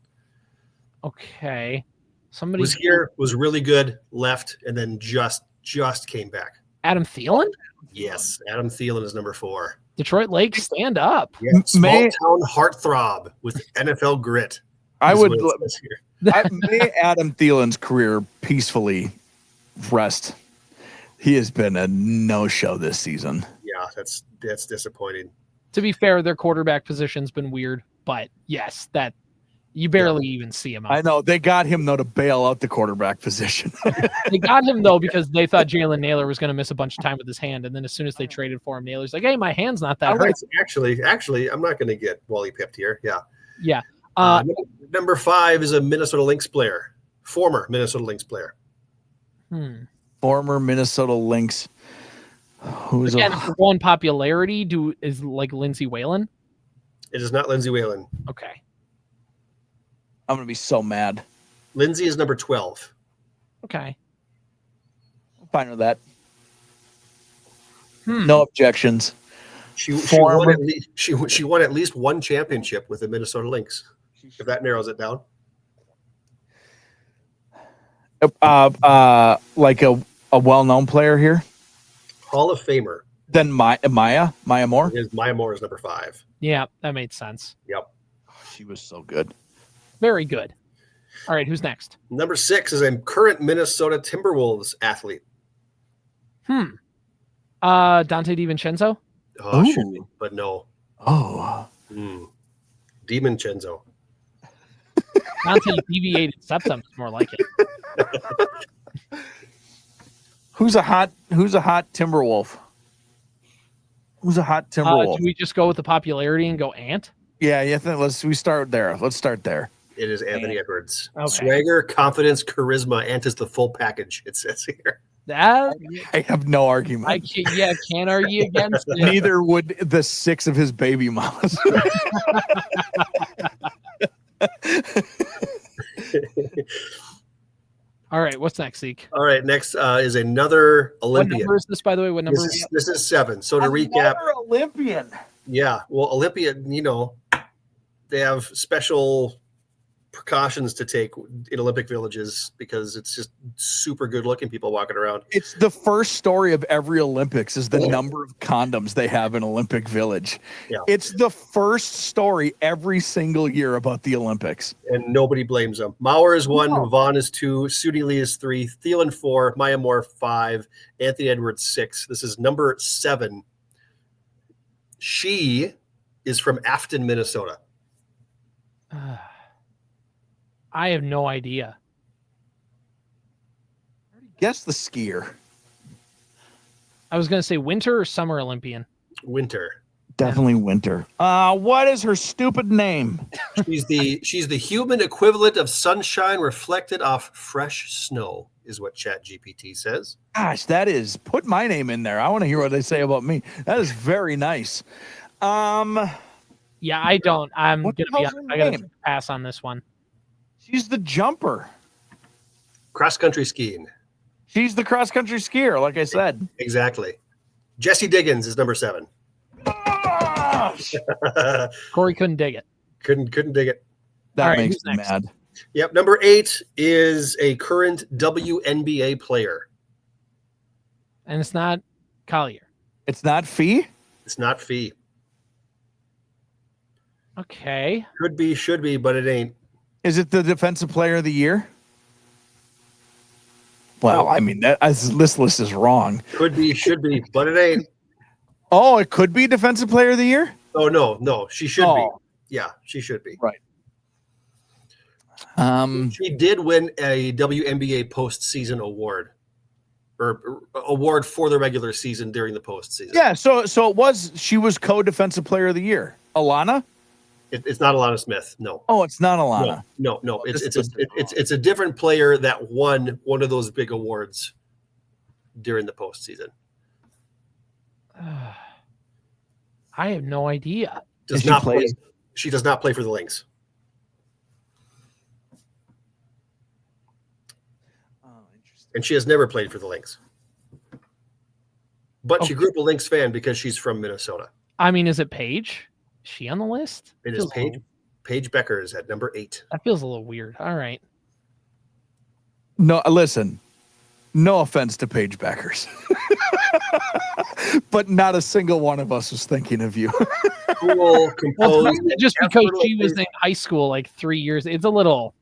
Okay. Somebody was here, was really good, left, and then just came back. Adam Thielen? Yes, Adam Thielen is number 4. Detroit Lakes, stand up. Yeah, small town heartthrob with NFL grit. May Adam Thielen's career peacefully rest. He has been a no-show this season. Yeah, that's disappointing. To be fair, their quarterback position's been weird, but yes, that you barely even see him out. I know. They got him, though, to bail out the quarterback position. They got him, though, because they thought Jalen Naylor was going to miss a bunch of time with his hand, and then as soon as they traded for him, Naylor's like, hey, my hand's not that hurt. Actually, I'm not going to get Wally pipped here. Yeah. Yeah. Number 5 is a Minnesota Lynx player, former Minnesota Lynx player. Former Minnesota Lynx. Who's again, for one popularity, is like Lindsey Whalen? It is not Lindsey Whalen. Okay. I'm going to be so mad. Lindsey is number 12. Okay. I'm fine with that. No objections. She won at least one championship with the Minnesota Lynx. If that narrows it down. Like a well-known player here? Hall of Famer. Then Maya Moore? Maya Moore is number 5. Yeah, that made sense. Yep. She was so good. Very good. All right, who's next? Number 6 is a current Minnesota Timberwolves athlete. Dante DiVincenzo? Oh, should be, but no. Oh. DiVincenzo. Dante deviated septum is more like it. Who's a hot Timberwolf? Who's a hot Timberwolf? Do we just go with the popularity and go Ant? Yeah. We start there. Let's start there. It is Anthony Edwards. Okay. Swagger, confidence, charisma. Ant is the full package, it says here. That I have no argument. I can't argue against it. Neither would the 6 of his baby mamas. All right, what's next, Zeke? All right, next is another Olympian. What number is this, by the way? What number? This is 7. So to recap, Olympian. Yeah, well, Olympian, they have special precautions to take in Olympic villages because it's just super good looking people walking around. It's the first story of every Olympics is the number of condoms they have in Olympic Village. Yeah. It's the first story every single year about the Olympics. And nobody blames them. Maurer is 1, Vaughn is 2, Sudi Lee is 3, Thielen 4, Maya Moore 5, Anthony Edwards 6. This is number 7. She is from Afton, Minnesota. I have no idea. Guess the skier. I was going to say winter or summer Olympian. Winter. Definitely winter. What is her stupid name? She's the human equivalent of sunshine reflected off fresh snow, is what ChatGPT says. Gosh, put my name in there. I want to hear what they say about me. That is very nice. Yeah, I don't. I'm going to be honest. I got to pass on this one. She's the jumper. Cross-country skiing. She's the cross-country skier, like I said. Exactly. Jessie Diggins is number 7. Corey couldn't dig it. Couldn't dig it. That makes me mad. Yep. Number 8 is a current WNBA player. And it's not Collier. It's not Fee? It's not Fee. Okay. Could be, should be, but it ain't. Is it the defensive player of the year? Well, I mean, this list is wrong. Could be, should be, but it ain't. Oh, it could be Defensive Player of the Year? Oh, no, she should be. Yeah, she should be. Right. She did win a WNBA postseason award, or award for the regular season during the postseason. Yeah, so she was co-Defensive Player of the Year. Alana? It's not Alana Smith. No. Oh, it's not Alana. No. It's a different player that won one of those big awards during the postseason. I have no idea. She does not play for the Lynx. Oh, interesting. And she has never played for the Lynx. But she grew up a Lynx fan because she's from Minnesota. I mean, is it Paige? Is she on the list? It is Paige Becker is at number 8. That feels a little weird. All right. No, listen. No offense to Paige Beckers. But not a single one of us was thinking of you. Cool, composed, just because she was in high school like 3 years. It's a little.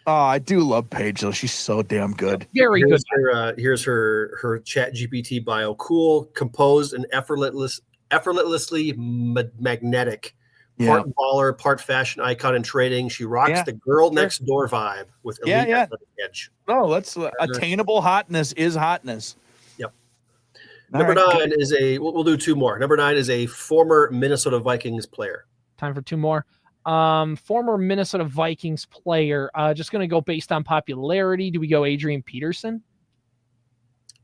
Oh, I do love Paige, though. She's so damn good. Very good. Here's her Chat GPT bio. Cool, composed, and effortlessly magnetic. Part baller, part fashion icon in training. She rocks the girl next door vibe with elite athletic edge. No, that's attainable hotness is hotness. Yep. Number 9 is we'll do 2 more. Number 9 is a former Minnesota Vikings player. Time for 2 more. Former Minnesota Vikings player. Just going to go based on popularity. Do we go Adrian Peterson?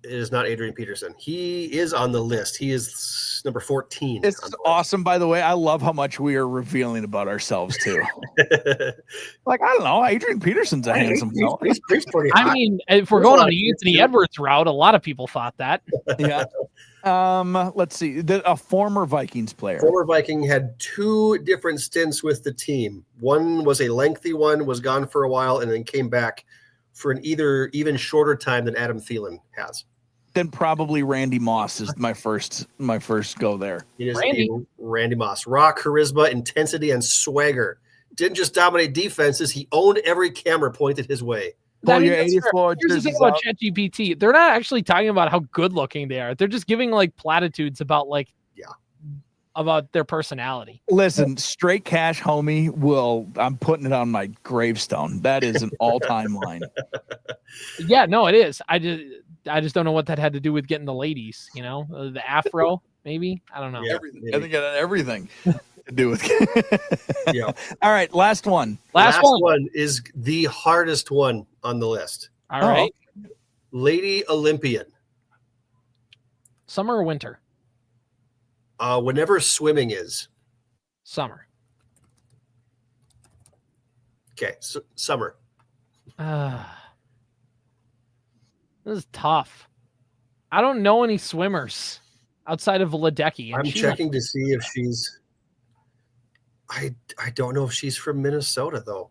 It is not Adrian Peterson. He is on the list. He is number 14. It's awesome, by the way. I love how much we are revealing about ourselves, too. Like, I don't know. Adrian Peterson's a handsome fellow. He's pretty hot. I mean, if we're going on the Anthony Edwards route, a lot of people thought that. Yeah. Let's see. A former Vikings player. Former Viking had 2 different stints with the team. One was a lengthy one, was gone for a while, and then came back for an even shorter time than Adam Thielen has. Then probably Randy Moss is my first go there. It is Randy Moss. Raw charisma, intensity, and swagger. Didn't just dominate defenses, he owned every camera pointed his way. Well, you're 84. Here's the thing about ChatGPT. They're not actually talking about how good looking they are. They're just giving like platitudes about about their personality. Listen, straight cash homie I'm putting it on my gravestone. That is an all-time line. Yeah, no, it is. I just don't know what that had to do with getting the ladies, the afro, maybe. I don't know. Yeah, I think it had everything to do with yeah. All right, last one. Last one is the hardest one on the list. All right. Lady Olympian. Summer or winter? Whenever swimming is. Summer. Okay, summer. This is tough. I don't know any swimmers outside of Ledecky. I'm checking to see if she's. I don't know if she's from Minnesota though.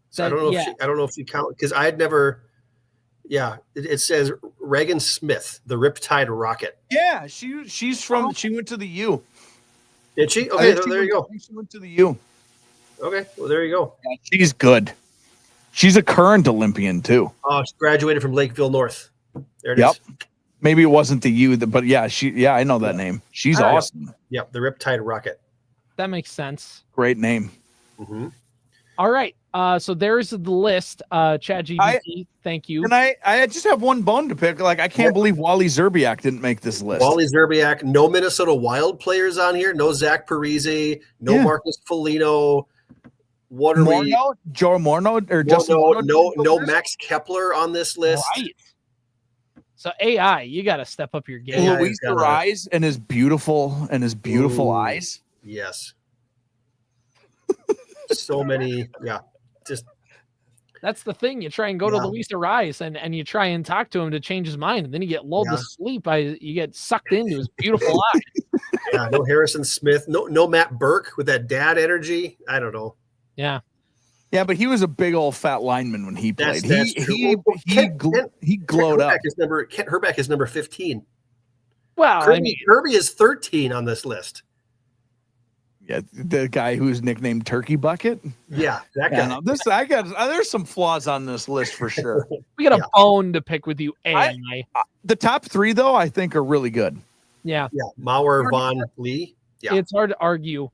So I don't know if she count because I had never. Yeah, it says Reagan Smith, the Riptide Rocket. Yeah, she's from. She went to the U. Did she? Okay, there you go. She went to the U. Okay, well there you go. Yeah, she's good. She's a current Olympian too. Oh, she graduated from Lakeville North. There it is. Maybe it wasn't the U, but I know that name. She's awesome. Yep, the Riptide Rocket. That makes sense. Great name. Mm-hmm. All right. So there's the list. ChatGPT, thank you. And I just have one bone to pick. Like, I can't believe Wally Zerbiak didn't make this list. Wally Zerbiak, no Minnesota Wild players on here. No Zach Parise, no Marcus Foligno. What are Morneau? Joe Morneau or Justin? No Max Kepler on this list. Right. So AI, you got to step up your game. Luis Rise and his beautiful eyes. Yes. So many, just that's the thing. You try and go to Luis Rise and you try and talk to him to change his mind, and then you get lulled to sleep. You get sucked into his beautiful eyes. Yeah, no Harrison Smith, no Matt Burke with that dad energy. I don't know. Yeah. Yeah, but he was a big old fat lineman when he played. He glowed up. Kent Herbeck is number 15. Well, Kirby is 13 on this list. Yeah, the guy who's nicknamed Turkey Bucket. Yeah, that guy. Yeah, no, there's some flaws on this list for sure. We got a bone to pick with you, The top 3 though, I think are really good. Yeah. Maurer, Vaughn, Lee. Yeah. It's hard to argue.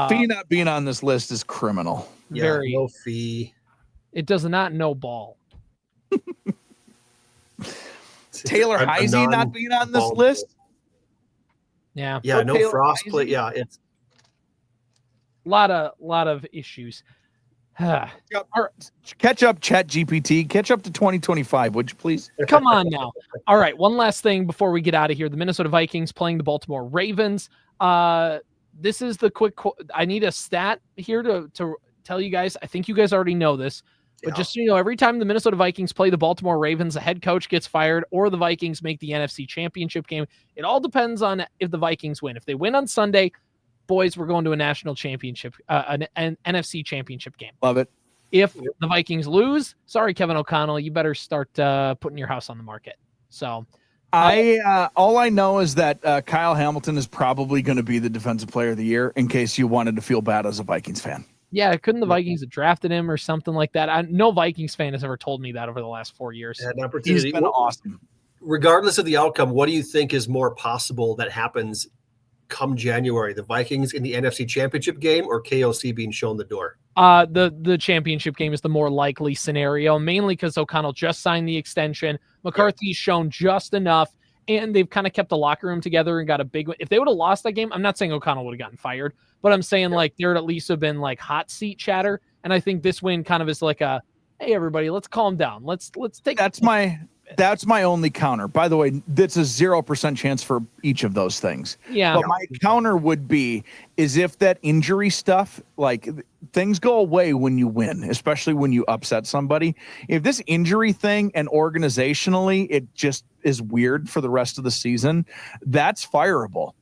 Fee not being on this list is criminal. Very. No Fee. It does not know ball. Taylor Heisey not being on this list. Yeah. Yeah, no Taylor Frost Heisey. play. Yeah, it's A lot of issues. Catch up, Chat GPT. Catch up to 2025, would you please? Come on now. All right, one last thing before we get out of here. The Minnesota Vikings playing the Baltimore Ravens. This is the quick. I need a stat here to tell you guys. I think you guys already know this, but just so you know, every time the Minnesota Vikings play the Baltimore Ravens, the head coach gets fired or the Vikings make the NFC Championship game. It all depends on if the Vikings win. If they win on Sunday, boys, we're going to a national championship, an NFC Championship game. Love it. If the Vikings lose, sorry, Kevin O'Connell, you better start putting your house on the market. So all I know is that Kyle Hamilton is probably going to be the defensive player of the year, in case you wanted to feel bad as a Vikings fan. Yeah, couldn't the Vikings have drafted him or something like that? No Vikings fan has ever told me that over the last 4 years. an opportunity. He's been awesome. Regardless of the outcome, what do you think is more possible that happens come January? The Vikings in the NFC Championship game or KOC being shown the door? The championship game is the more likely scenario, mainly because O'Connell just signed the extension. McCarthy's shown just enough, and they've kind of kept the locker room together and got a big win. If they would have lost that game, I'm not saying O'Connell would have gotten fired, but I'm saying like there would at least have been like hot seat chatter. And I think this win kind of is like a, hey everybody, let's calm down. Let's take. That's my only counter. By the way, that's a 0% chance for each of those things. Yeah. But my counter would be is if that injury stuff, like things go away when you win, especially when you upset somebody. If this injury thing and organizationally, it just is weird for the rest of the season, that's fireable.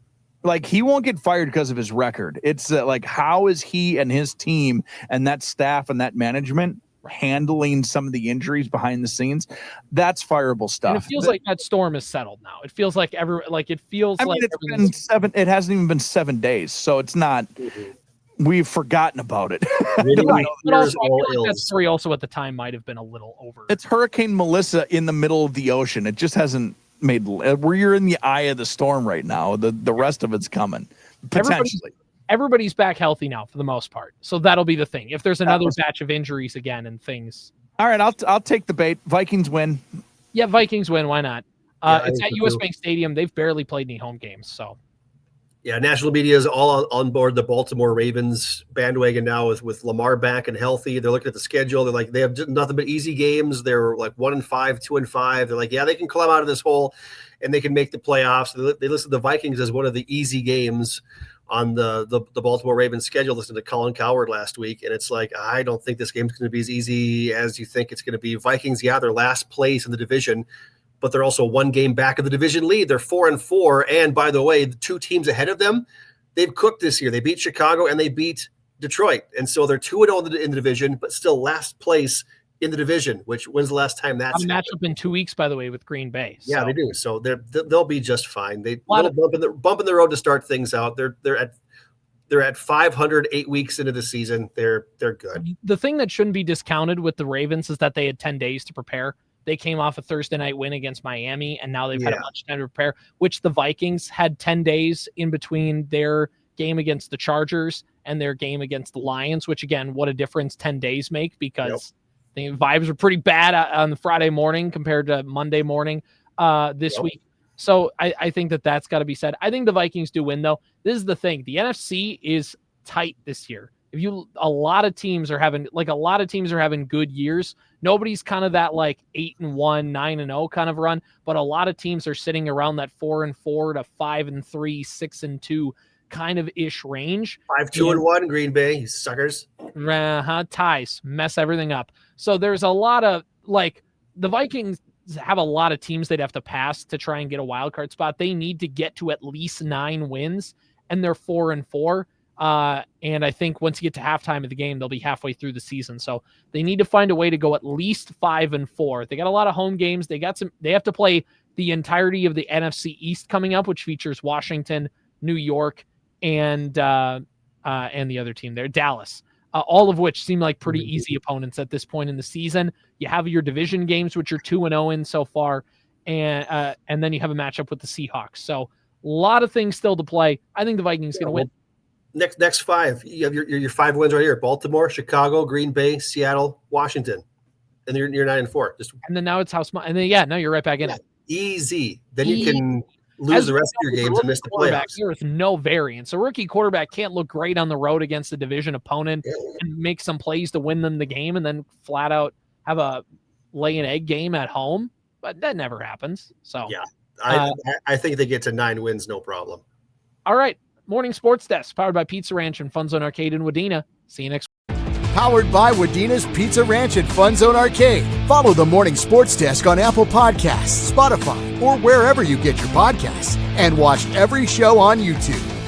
Like he won't get fired because of his record. It's like, how is he and his team and that staff and that management handling some of the injuries behind the scenes? That's fireable stuff. And it feels like that storm is settled now. It feels like it's been 7. It hasn't even been 7 days, so it's not. We've forgotten about it. Right. But also, I feel like that story also at the time might have been a little over. It's Hurricane Melissa in the middle of the ocean. It just hasn't made. We're in the eye of the storm right now. The rest of it's coming potentially. Everybody's back healthy now for the most part. So that'll be the thing. If there's another batch of injuries again and things. All right, I'll take the bait. Vikings win. Yeah, Vikings win. Why not? It's at US Bank Stadium. They've barely played any home games. So yeah, national media is all on board the Baltimore Ravens bandwagon now with Lamar back and healthy. They're looking at the schedule. They're like, they have nothing but easy games. They're like 1-5, 2-5. They're like, yeah, they can climb out of this hole and they can make the playoffs. They listed the Vikings as one of the easy games on the Baltimore Ravens schedule. Listened to Colin Cowherd last week, and it's like, I don't think this game's going to be as easy as you think it's going to be. Vikings, yeah, they're last place in the division, but they're also one game back of the division lead. They're 4-4, and by the way, the two teams ahead of them, they've cooked this year. They beat Chicago and they beat Detroit, and so they're 2-0 in the division, but still last place in the division. Which when's the last time that's a matchup in 2 weeks, by the way, with Green Bay. So. Yeah, they do. So they'll be just fine. They bump in the road to start things out. They're at 500 8 weeks into the season. They're good. The thing that shouldn't be discounted with the Ravens is that they had 10 days to prepare. They came off a Thursday night win against Miami, and now they've had a bunch of time to prepare, which the Vikings had 10 days in between their game against the Chargers and their game against the Lions, which again, what a difference 10 days make, because the vibes were pretty bad on the Friday morning compared to Monday morning this week. So I think that's got to be said. I think the Vikings do win, though. This is the thing. The NFC is tight this year. A lot of teams are having good years. Nobody's kind of that like 8-1, 9-0 kind of run, but a lot of teams are sitting around that 4-4 to 5-3, 6-2 kind of ish range. 5-2-1 Green Bay, you suckers. Ties mess everything up. So there's a lot of like the Vikings have a lot of teams they'd have to pass to try and get a wild card spot. They need to get to at least 9 wins, and they're 4-4. And I think once you get to halftime of the game, they'll be halfway through the season. So they need to find a way to go at least 5-4. They got a lot of home games. They have to play the entirety of the NFC East coming up, which features Washington, New York, and and the other team there, Dallas. All of which seem like pretty easy opponents at this point in the season. You have your division games, which are 2-0 in so far, and then you have a matchup with the Seahawks. So a lot of things still to play. I think the Vikings going to win. Next 5, you have your 5 wins right here: Baltimore, Chicago, Green Bay, Seattle, Washington, and you're 9-4. And then now it's how small. And then now you're right back in it. Easy. Then you can lose the rest of your games and miss the playoffs. There is no variance. A rookie quarterback can't look great on the road against a division opponent and make some plays to win them the game and then flat out have a lay an egg game at home. But that never happens. So yeah, I think they get to 9 wins, no problem. All right. Morning Sports Desk, powered by Pizza Ranch and FunZone Arcade in Wadena. See you next week. Powered by Wadena's Pizza Ranch and FunZone Arcade. Follow the Morning Sports Desk on Apple Podcasts, Spotify, or wherever you get your podcasts. And watch every show on YouTube.